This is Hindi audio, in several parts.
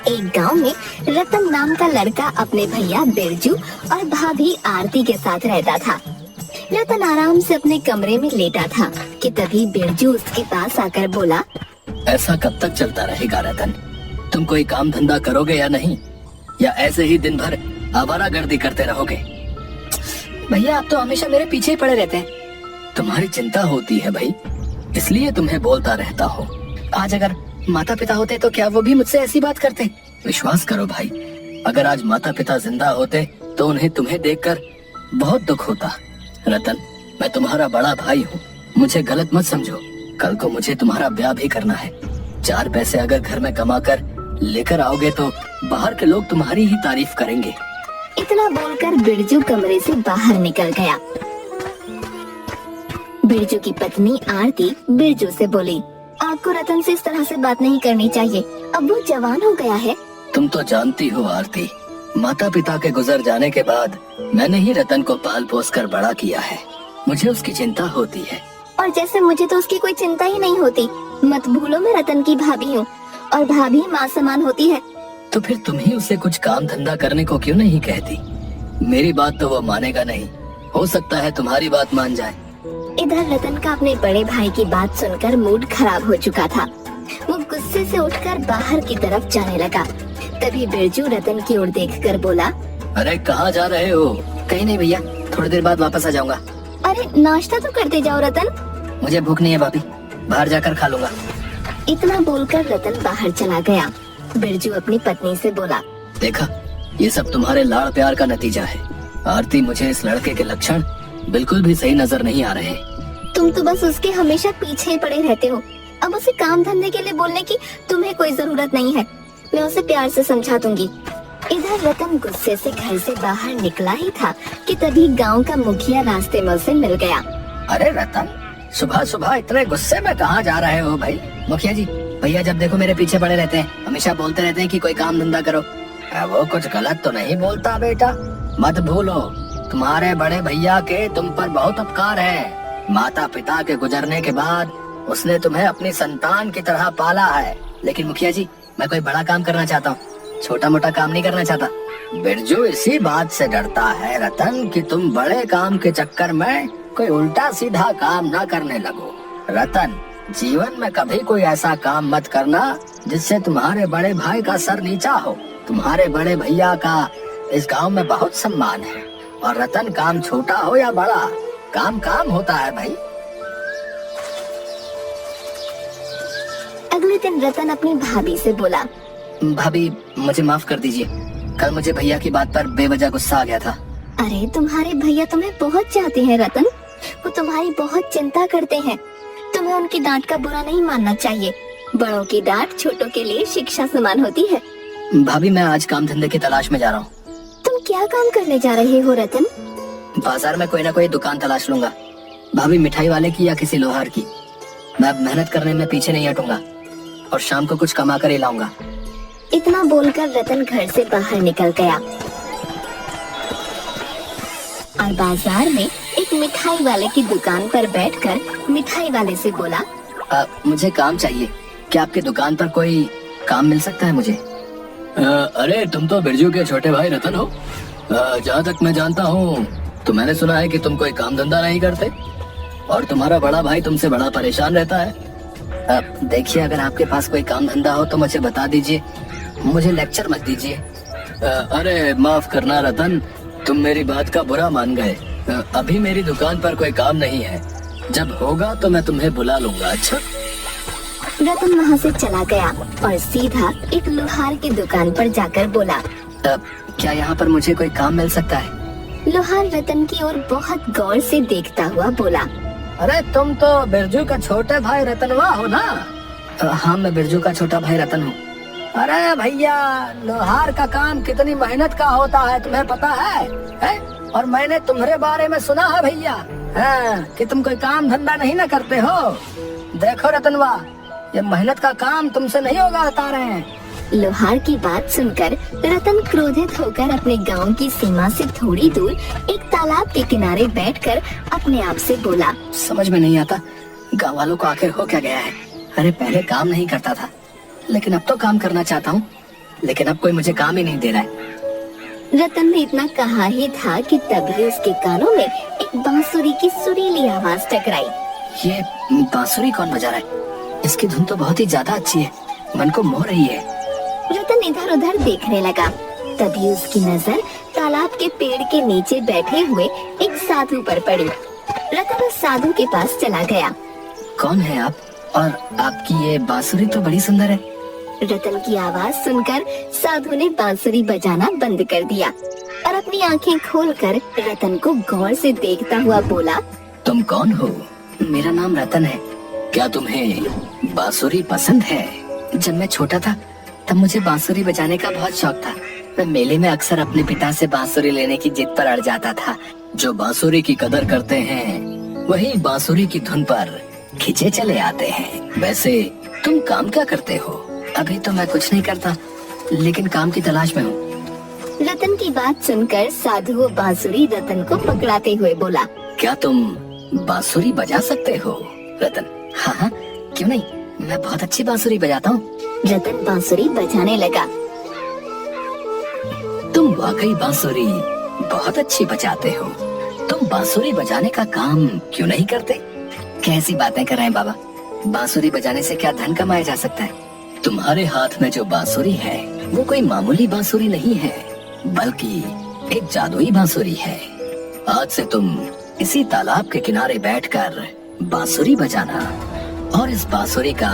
एक गांव में रतन नाम का लड़का अपने भैया बिरजू और भाभी आरती के साथ रहता था। रतन आराम से अपने कमरे में लेटा था कि तभी बिरजू उसके पास आकर बोला, ऐसा कब तक चलता रहेगा रतन? तुम कोई काम धंधा करोगे या नहीं, या ऐसे ही दिन भर आवारागर्दी करते रहोगे? भैया आप तो हमेशा मेरे पीछे ही पड़े रहते हैं। तुम्हारी चिंता होती है भाई, इसलिए तुम्हें बोलता रहता हूँ। आज अगर माता पिता होते तो क्या वो भी मुझसे ऐसी बात करते? विश्वास करो भाई, अगर आज माता पिता जिंदा होते तो उन्हें तुम्हें देखकर बहुत दुख होता। रतन, मैं तुम्हारा बड़ा भाई हूँ, मुझे गलत मत समझो। कल को मुझे तुम्हारा ब्याह भी करना है। 4 पैसे अगर घर में कमा कर लेकर आओगे तो बाहर के लोग तुम्हारी ही तारीफ करेंगे। इतना बोलकर बिरजू कमरे से बाहर निकल गया। बिरजू की पत्नी आरती बिरजू से बोली, आपको रतन से इस तरह से बात नहीं करनी चाहिए, अब वो जवान हो गया है। तुम तो जानती हो आरती, माता पिता के गुजर जाने के बाद मैंने ही रतन को पाल पोस कर बड़ा किया है। मुझे उसकी चिंता होती है। और जैसे मुझे तो उसकी कोई चिंता ही नहीं होती। मत भूलो मैं रतन की भाभी हूँ और भाभी माँ समान होती है। तो फिर तुम ही उसे कुछ काम धंधा करने को क्यों नहीं कहती? मेरी बात तो वो मानेगा नहीं, हो सकता है तुम्हारी बात मान जाए। इधर रतन का अपने बड़े भाई की बात सुनकर मूड खराब हो चुका था। वो गुस्से से उठकर बाहर की तरफ जाने लगा। तभी बिरजू रतन की ओर देखकर बोला, अरे कहाँ जा रहे हो? कहीं नहीं भैया, थोड़ी देर बाद वापस आ जाऊंगा। अरे नाश्ता तो करते जाओ रतन। मुझे भूख नहीं है भाभी, बाहर जाकर खा लूंगा। इतना बोलकर रतन बाहर चला गया। बिरजू अपनी पत्नी से बोला, देखा, ये सब तुम्हारे लाड़ प्यार का नतीजा है। आरती, मुझे इस लड़के के लक्षण बिल्कुल भी सही नजर नहीं आ रहे। तुम तो बस उसके हमेशा पीछे ही पड़े रहते हो। अब उसे काम धंधे के लिए बोलने की तुम्हें कोई जरूरत नहीं है। मैं उसे प्यार से समझा दूंगी। इधर रतन गुस्से से घर से बाहर निकला ही था कि तभी गांव का मुखिया रास्ते में उसे मिल गया। अरे रतन, सुबह सुबह इतने गुस्से में कहाँ जा रहे हो भाई? मुखिया जी, भैया जब देखो मेरे पीछे पड़े रहते हैं, हमेशा बोलते रहते हैं कि कोई काम धंधा करो। वो कुछ गलत तो नहीं बोलता बेटा? मत भूलो, तुम्हारे बड़े भैया के तुम पर बहुत उपकार है। माता पिता के गुजरने के बाद उसने तुम्हें अपनी संतान की तरह पाला है। लेकिन मुखिया जी, मैं कोई बड़ा काम करना चाहता हूँ, छोटा मोटा काम नहीं करना चाहता। बिरजू इसी बात से डरता है रतन कि तुम बड़े काम के चक्कर में कोई उल्टा सीधा काम ना करने लगो। रतन, जीवन में कभी कोई ऐसा काम मत करना जिससे तुम्हारे बड़े भाई का सर नीचा हो। तुम्हारे बड़े भैया का इस गांव में बहुत सम्मान है। और रतन, काम छोटा हो या बड़ा, काम काम होता है भाई। अगले दिन रतन अपनी भाभी से बोला, भाभी मुझे माफ कर दीजिए, कल मुझे भैया की बात पर बेवजह गुस्सा आ गया था। अरे तुम्हारे भैया तुम्हें बहुत चाहते हैं रतन, वो तुम्हारी बहुत चिंता करते हैं। तुम्हें उनकी डांट का बुरा नहीं मानना चाहिए। बड़ों की डांट छोटों के लिए शिक्षा समान होती है। भाभी, मैं आज काम धंधे की तलाश में जा रहा हूँ। तुम क्या काम करने जा रहे हो रतन? बाजार में कोई ना कोई दुकान तलाश लूंगा। भाभी, मिठाई वाले की या किसी लोहार की। मैं मेहनत करने में पीछे नहीं हटूंगा और शाम को कुछ कमा कर ही लाऊंगा। इतना बोलकर रतन घर से बाहर निकल गया और बाजार में एक मिठाई वाले की दुकान पर बैठकर मिठाई वाले से बोला, मुझे काम चाहिए, क्या आपके दुकान पर कोई काम मिल सकता है मुझे? अरे तुम तो बिरजू के छोटे भाई रतन हो। जहाँ तक मैं जानता हूँ तो मैंने सुना है कि तुम कोई काम धंधा नहीं करते और तुम्हारा बड़ा भाई तुमसे बड़ा परेशान रहता है। देखिए, अगर आपके पास कोई काम धंधा हो तो मुझे बता दीजिए, मुझे लेक्चर मत दीजिए। अरे माफ करना रतन, तुम मेरी बात का बुरा मान गए। अभी मेरी दुकान पर कोई काम नहीं है, जब होगा तो मैं तुम्हें बुला लूंगा। अच्छा? रतन वहाँ से चला गया और सीधा एक लोहार की दुकान पर जाकर बोला, क्या यहाँ पर मुझे कोई काम मिल सकता है? लोहार रतन की ओर बहुत गौर से देखता हुआ बोला, अरे तुम तो बिरजू का छोटे भाई रतनवा हो ना? हाँ, मैं बिरजू का छोटा भाई रतन हूँ। अरे भैया, लोहार का काम कितनी मेहनत का होता है तुम्हें पता है? और मैंने तुम्हारे बारे में सुना है भैया, कि तुम कोई काम धंधा नहीं ना करते हो। देखो रतनवा, ये मेहनत का काम तुमसे नहीं होगा, बता रहे हैं। लोहार की बात सुनकर रतन क्रोधित होकर अपने गांव की सीमा से थोड़ी दूर एक तालाब के किनारे बैठकर अपने आप से बोला, समझ में नहीं आता गाँव वालों को आखिर हो क्या गया है। अरे पहले काम नहीं करता था, लेकिन अब तो काम करना चाहता हूँ। लेकिन अब कोई मुझे काम ही नहीं दे रहा है। रतन ने इतना कहा ही था कि तभी उसके कानों में एक बांसुरी की सुरीली आवाज टकराई। ये बांसुरी कौन बजा रहा है? इसकी धुन तो बहुत ही ज्यादा अच्छी है, मन को मोह रही है। रतन इधर उधर देखने लगा। तभी उसकी नजर तालाब के पेड़ के नीचे बैठे हुए एक साधु पर पड़ी। रतन उस साधु के पास चला गया। कौन है आप? और आपकी ये बांसुरी तो बड़ी सुंदर है। रतन की आवाज सुनकर साधु ने बांसुरी बजाना बंद कर दिया और अपनी आंखें खोलकर रतन को गौर से देखता हुआ बोला, तुम कौन हो? मेरा नाम रतन है। क्या तुम्हें बांसुरी पसंद है? जब मैं छोटा था तब मुझे बांसुरी बजाने का बहुत शौक था। मैं मेले में अक्सर अपने पिता से बांसुरी लेने की जिद पर अड़ जाता था। जो बांसुरी की कदर करते हैं वही बांसुरी की धुन पर खिंचे चले आते हैं। वैसे तुम काम क्या करते हो? अभी तो मैं कुछ नहीं करता, लेकिन काम की तलाश में हूँ। रतन की बात सुनकर साधु बांसुरी रतन को पकड़ाते हुए बोला, क्या तुम बांसुरी बजा सकते हो? रतन, हाँ हाँ, क्यों नहीं, मैं बहुत अच्छी बांसुरी बजाता हूँ। रतन बांसुरी बजाने लगा। तुम वाकई बांसुरी बहुत अच्छी बजाते हो। तुम बांसुरी बजाने का काम क्यों नहीं करते? कैसी बातें कर रहे हैं बाबा? बांसुरी बजाने से क्या धन कमाया जा सकता है? तुम्हारे हाथ में जो बांसुरी है वो कोई मामूली बांसुरी नहीं है, बल्कि एक जादुई बांसुरी है। आज से तुम इसी तालाब के किनारे बैठकर बांसुरी बजाना और इस बांसुरी का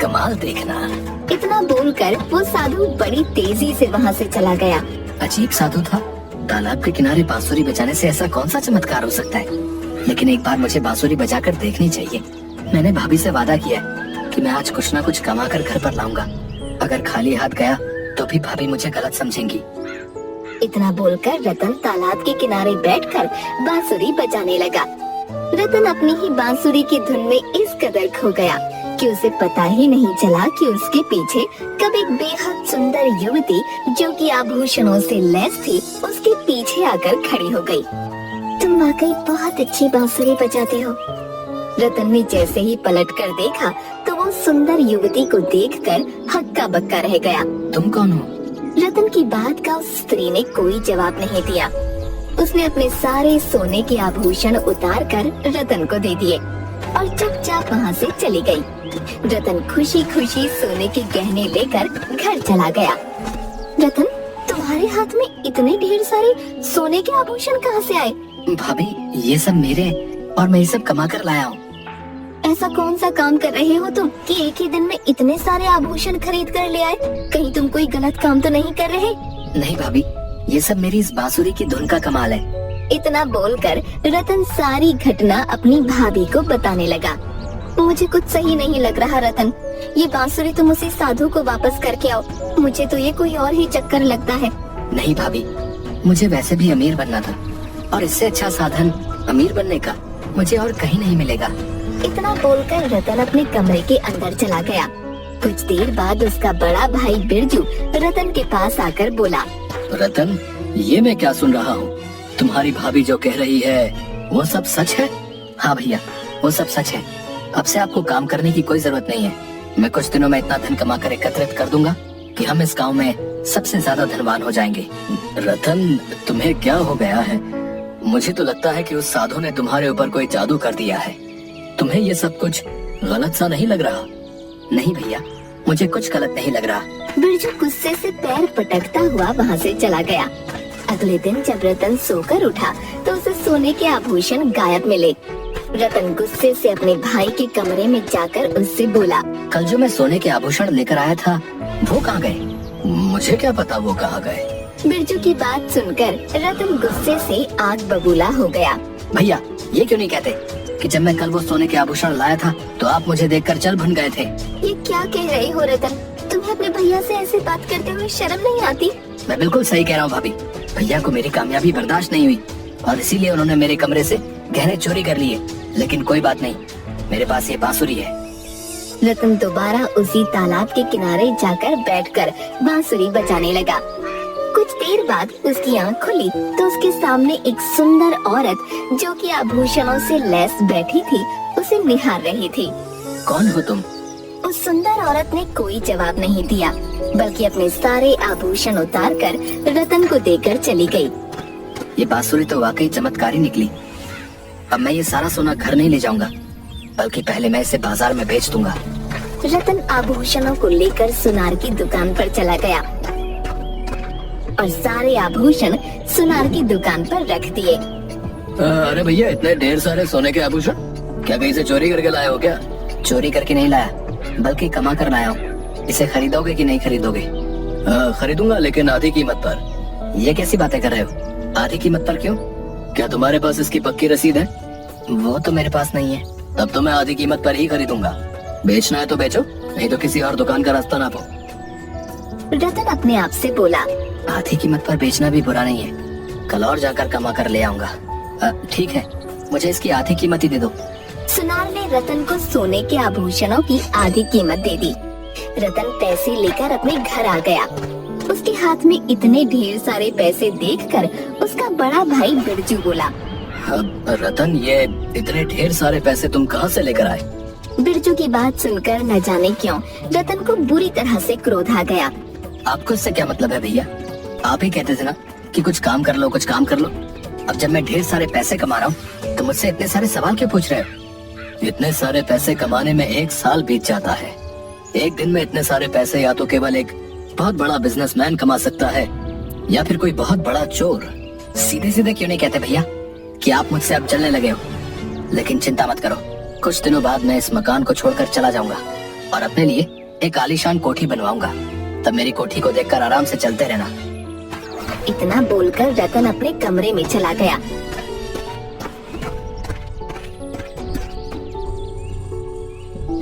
कमाल देखना। इतना बोलकर वो साधु बड़ी तेजी से वहाँ से चला गया। अजीब साधु था। तालाब के किनारे बांसुरी बजाने से ऐसा कौन सा चमत्कार हो सकता है? लेकिन एक बार मुझे बांसुरी बजाकर देखनी चाहिए। मैंने भाभी से वादा किया है कि मैं आज कुछ ना कुछ कमा कर घर पर लाऊंगा। अगर खाली हाथ गया तो भी भाभी मुझे गलत समझेंगी। इतना बोलकर रतन तालाब के किनारे बैठकर बांसुरी बजाने लगा। रतन अपनी ही बांसुरी की धुन में इस कदर खो गया कि उसे पता ही नहीं चला कि उसके पीछे कब एक बेहद सुंदर युवती जो कि आभूषणों से लैस थी उसके पीछे आकर खड़ी हो गई। तुम वाकई बहुत अच्छी बांसुरी बजाते हो। रतन ने जैसे ही पलट कर देखा तो वो सुंदर युवती को देखकर हक्का बक्का रह गया। तुम कौन हो? रतन की बात का उस स्त्री ने कोई जवाब नहीं दिया। उसने अपने सारे सोने के आभूषण उतार कर रतन को दे दिए और चुपचाप वहाँ से चली गई। रतन खुशी खुशी सोने के गहने लेकर घर चला गया। रतन, तुम्हारे हाथ में इतने ढेर सारे सोने के आभूषण कहाँ से आए? भाभी, ये सब मेरे और मैं ये सब कमा कर लाया हूँ। ऐसा कौन सा काम कर रहे हो तुम कि एक ही दिन में इतने सारे आभूषण खरीद कर ले आए? कहीं तुम कोई गलत काम तो नहीं कर रहे? नहीं भाभी, ये सब मेरी इस बांसुरी की धुन का कमाल है। इतना बोलकर रतन सारी घटना अपनी भाभी को बताने लगा। मुझे कुछ सही नहीं लग रहा रतन, ये बांसुरी तुम उसी साधु को वापस करके आओ। मुझे तो ये कोई और ही चक्कर लगता है। नहीं भाभी, मुझे वैसे भी अमीर बनना था और इससे अच्छा साधन अमीर बनने का मुझे और कहीं नहीं मिलेगा। इतना बोलकर रतन अपने कमरे के अंदर चला गया। कुछ देर बाद उसका बड़ा भाई बिरजू रतन के पास आकर बोला, रतन, ये मैं क्या सुन रहा हूँ? तुम्हारी भाभी जो कह रही है वो सब सच है? हाँ भैया, वो सब सच है। अब से आपको काम करने की कोई जरूरत नहीं है। मैं कुछ दिनों में इतना धन कमा कर एकत्रित कर दूंगा कि हम इस गांव में सबसे ज्यादा धनवान हो जाएंगे। रतन, तुम्हें क्या हो गया है? मुझे तो लगता है कि उस साधु ने तुम्हारे ऊपर कोई जादू कर दिया है। तुम्हें ये सब कुछ गलत सा नहीं लग रहा? नहीं भैया, मुझे कुछ गलत नहीं लग रहा। बिरजू गुस्से से पैर पटकता हुआ वहाँ से चला गया। अगले दिन जब रतन सोकर उठा तो उसे सोने के आभूषण गायब मिले। रतन गुस्से से अपने भाई के कमरे में जाकर उससे बोला, कल जो मैं सोने के आभूषण लेकर आया था वो कहाँ गए? मुझे क्या पता वो कहाँ गए। बिरजू की बात सुनकर रतन गुस्से से आग बबूला हो गया। भैया, ये क्यों नहीं कहते कि जब मैं कल वो सोने के आभूषण लाया था तो आप मुझे देखकर चल भन गए थे? ये क्या कह रहे हो रतन? तुम्हें अपने भैया से ऐसे बात करते हुए शर्म नहीं आती? मैं बिल्कुल सही कह रहा हूँ भाभी। भैया को मेरी कामयाबी बर्दाश्त नहीं हुई और इसीलिए उन्होंने मेरे कमरे से गहने चोरी कर लिए। लेकिन कोई बात नहीं, मेरे पास ये बांसुरी है। रतन दोबारा उसी तालाब के किनारे जाकर बैठकर बांसुरी बजाने लगा। कुछ देर बाद उसकी आंख खुली तो उसके सामने एक सुंदर औरत जो कि आभूषणों से लैस बैठी थी उसे निहार रही थी। कौन हो तुम? उस सुंदर औरत ने कोई जवाब नहीं दिया, बल्कि अपने सारे आभूषण उतार कर रतन को देकर चली गई। ये बांसुरी तो वाकई चमत्कारी निकली। अब मैं ये सारा सोना घर नहीं ले जाऊंगा, बल्कि पहले मैं इसे बाजार में बेच दूंगा। रतन आभूषणों को लेकर सुनार की दुकान पर चला गया और सारे आभूषण सुनार की दुकान पर रख दिए। अरे भैया, इतने ढेर सारे सोने के आभूषण क्या कहीं से चोरी करके लाए हो क्या? चोरी करके नहीं लाया, बल्कि कमा कर लाया हूँ। इसे खरीदोगे कि नहीं खरीदोगे? खरीदूंगा, लेकिन आधी कीमत पर। ये कैसी बातें कर रहे हो? आधी कीमत पर क्यों? क्या तुम्हारे पास इसकी पक्की रसीद है? वो तो मेरे पास नहीं है। तब तो मैं आधी कीमत पर ही खरीदूंगा। बेचना है तो बेचो, नहीं तो किसी और दुकान का रास्ता नापो। रतन अपने आप से बोला, आधी कीमत पर बेचना भी बुरा नहीं है। कल और जाकर कमा कर ले आऊंगा। ठीक है, मुझे इसकी आधी कीमत ही दे दो। सुनार ने रतन को सोने के आभूषणों की आधी कीमत दे दी। रतन पैसे लेकर अपने घर आ गया। उसके हाथ में इतने ढेर सारे पैसे देखकर उसका बड़ा भाई बिरजू बोला, रतन, ये इतने ढेर सारे पैसे तुम कहाँ से लेकर आए? बिरजू की बात सुनकर न जाने क्यों रतन को बुरी तरह से क्रोध आ गया। आपको इससे क्या मतलब है भैया? आप ही कहते थे ना कि कुछ काम कर लो, कुछ काम कर लो। अब जब मैं ढेर सारे पैसे कमा रहा हूँ तो मुझसे इतने सारे सवाल क्यों पूछ रहे हो? इतने सारे पैसे कमाने में 1 साल बीत जाता है। एक दिन में इतने सारे पैसे या तो केवल एक बहुत बड़ा बिजनेसमैन कमा सकता है, या फिर कोई बहुत बड़ा चोर। सीधे सीधे क्यों नहीं कहते भैया कि आप मुझसे अब जलने लगे हो? लेकिन चिंता मत करो, कुछ दिनों बाद मैं इस मकान को छोड़कर चला जाऊंगा और अपने लिए एक आलीशान कोठी बनवाऊंगा। तब मेरी कोठी को देखकर आराम से चलते रहना। इतना बोलकर रतन अपने कमरे में चला गया।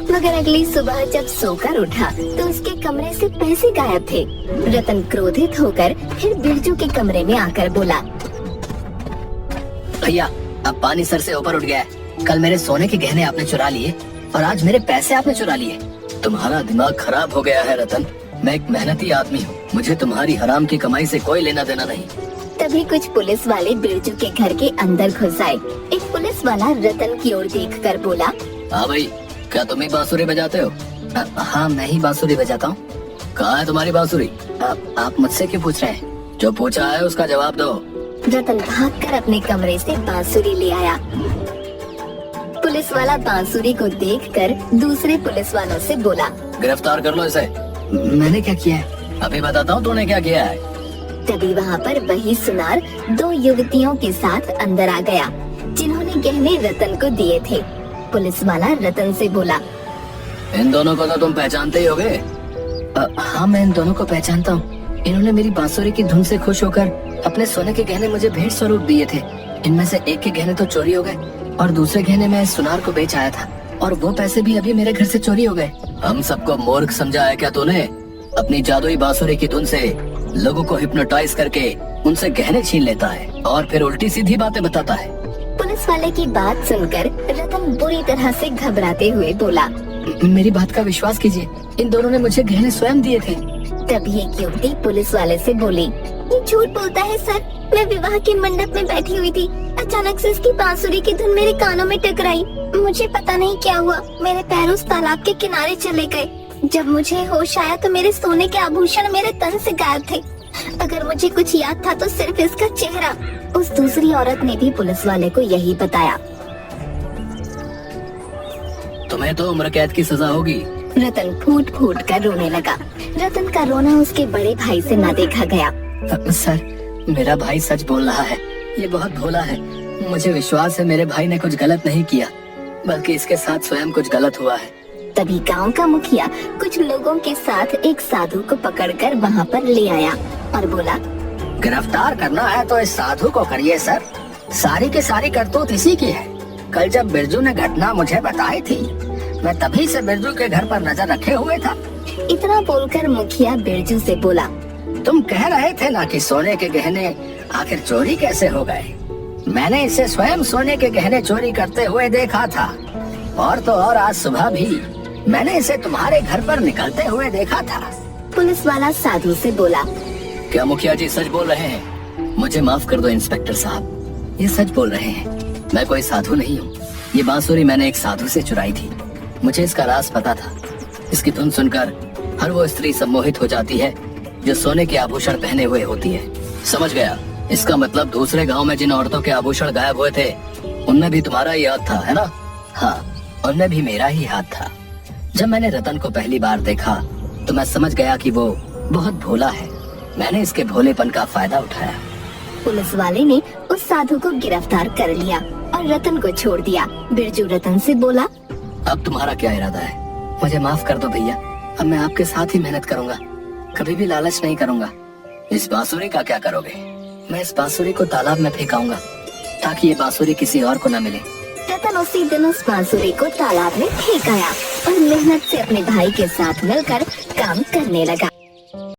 मगर अगली सुबह जब सोकर उठा तो उसके कमरे से पैसे गायब थे। रतन क्रोधित होकर फिर बिरजू के कमरे में आकर बोला, भैया, अब पानी सर से ऊपर उठ गया है। कल मेरे सोने के गहने आपने चुरा लिए और आज मेरे पैसे आपने चुरा लिए। तुम्हारा दिमाग खराब हो गया है रतन। मैं एक मेहनती आदमी हूँ, मुझे तुम्हारी हराम की कमाई से कोई लेना देना नहीं। तभी कुछ पुलिस वाले बिरजू के घर के अंदर घुस आए। एक पुलिस वाला रतन की ओर देखकर बोला, हाँ भाई, क्या तुम ही बांसुरी बजाते हो? हाँ, मैं ही बांसुरी बजाता हूँ। कहाँ है तुम्हारी बांसुरी? आप मुझसे क्यों पूछ रहे हैं? जो पूछा है उसका जवाब दो। रतन भागकर अपने कमरे से बांसुरी ले आया। पुलिस वाला बांसुरी को देखकर दूसरे पुलिस वालों से बोला, गिरफ्तार कर लो इसे। मैंने क्या किया है? अभी बताता हूँ तूने क्या किया है। तभी वहाँ पर वही सुनार 2 युवतियों के साथ अंदर आ गया, जिन्होंने गहने रतन को दिए थे। पुलिस वाला रतन से बोला, इन दोनों को तो तुम पहचानते ही होगे। हाँ, मैं इन दोनों को पहचानता हूँ। इन्होंने मेरी बांसुरी की धुन से खुश होकर अपने सोने के गहने मुझे भेंट स्वरूप दिए थे। इनमें से एक के गहने तो चोरी हो गए और दूसरे गहने मैं सुनार को बेच आया था, और वो पैसे भी अभी मेरे घर से चोरी हो गए। हम सबको मूर्ख समझा है क्या तूने? अपनी जादुई बांसुरी की धुन से लोगों को हिप्नोटाइज करके उनसे गहने छीन लेता है और फिर उल्टी सीधी बातें बताता है। पुलिस वाले की बात सुनकर रतन बुरी तरह से घबराते हुए बोला, मेरी बात का विश्वास कीजिए, इन दोनों ने मुझे गहने स्वयं दिए थे। तभी एक युवती पुलिस वाले से बोली, ये झूठ बोलता है सर। मैं विवाह के मंडप में बैठी हुई थी, अचानक से इसकी बांसुरी की धुन मेरे कानों में टकराई। मुझे पता नहीं क्या हुआ, मेरे पैर उस तालाब के किनारे चले गए। जब मुझे होश आया तो मेरे सोने के आभूषण मेरे तन से गायब थे। अगर मुझे कुछ याद था तो सिर्फ इसका चेहरा। उस दूसरी औरत ने भी पुलिस वाले को यही बताया। तुम्हें तो उम्र कैद की सजा होगी। रतन फूट फूट कर रोने लगा। रतन का रोना उसके बड़े भाई से न देखा गया। सर, मेरा भाई सच बोल रहा है। ये बहुत भोला है। मुझे विश्वास है मेरे भाई ने कुछ गलत नहीं किया, बल्कि इसके साथ स्वयं कुछ गलत हुआ है। तभी गांव का मुखिया कुछ लोगों के साथ एक साधु को पकड़कर वहाँ पर ले आया और बोला, गिरफ्तार करना है तो इस साधु को करिए सर। सारी की सारी करतूत इसी की है। कल जब बिरजू ने घटना मुझे बताई थी, मैं तभी से बिरजू के घर पर नजर रखे हुए था। इतना बोलकर मुखिया बिरजू से बोला, तुम कह रहे थे ना कि सोने के गहने आखिर चोरी कैसे हो गए? मैंने इसे स्वयं सोने के गहने चोरी करते हुए देखा था, और तो और आज सुबह भी मैंने इसे तुम्हारे घर पर निकलते हुए देखा था। पुलिस वाला साधु से बोला, क्या मुखिया जी सच बोल रहे हैं? मुझे माफ कर दो इंस्पेक्टर साहब, ये सच बोल रहे हैं। मैं कोई साधु नहीं हूँ। ये बांसुरी मैंने एक साधु से चुराई थी। मुझे इसका राज पता था। इसकी धुन सुनकर हर वो स्त्री सम्मोहित हो जाती है जो सोने के आभूषण पहने हुए होती है। समझ गया। इसका मतलब दूसरे गांव में जिन औरतों के आभूषण गायब हुए थे उनमें भी तुम्हारा ही हाथ था, है ना? हाँ, उनमें भी मेरा ही हाथ था। जब मैंने रतन को पहली बार देखा तो मैं समझ गया कि वो बहुत भोला है। मैंने इसके भोलेपन का फायदा उठाया। पुलिस वाले ने उस साधु को गिरफ्तार कर लिया और रतन को छोड़ दिया। बिरजू रतन से बोला, अब तुम्हारा क्या इरादा है? मुझे माफ कर दो भैया, अब मैं आपके साथ ही मेहनत करूंगा, कभी भी लालच नहीं करूंगा। इस बांसुरी का क्या करोगे? मैं इस बांसुरी को तालाब में फेंकाऊंगा ताकि ये बांसुरी किसी और को न मिले। रतन उसी दिन उस बांसुरी को तालाब में फेंक आया और मेहनत से अपने भाई के साथ मिलकर काम करने लगा।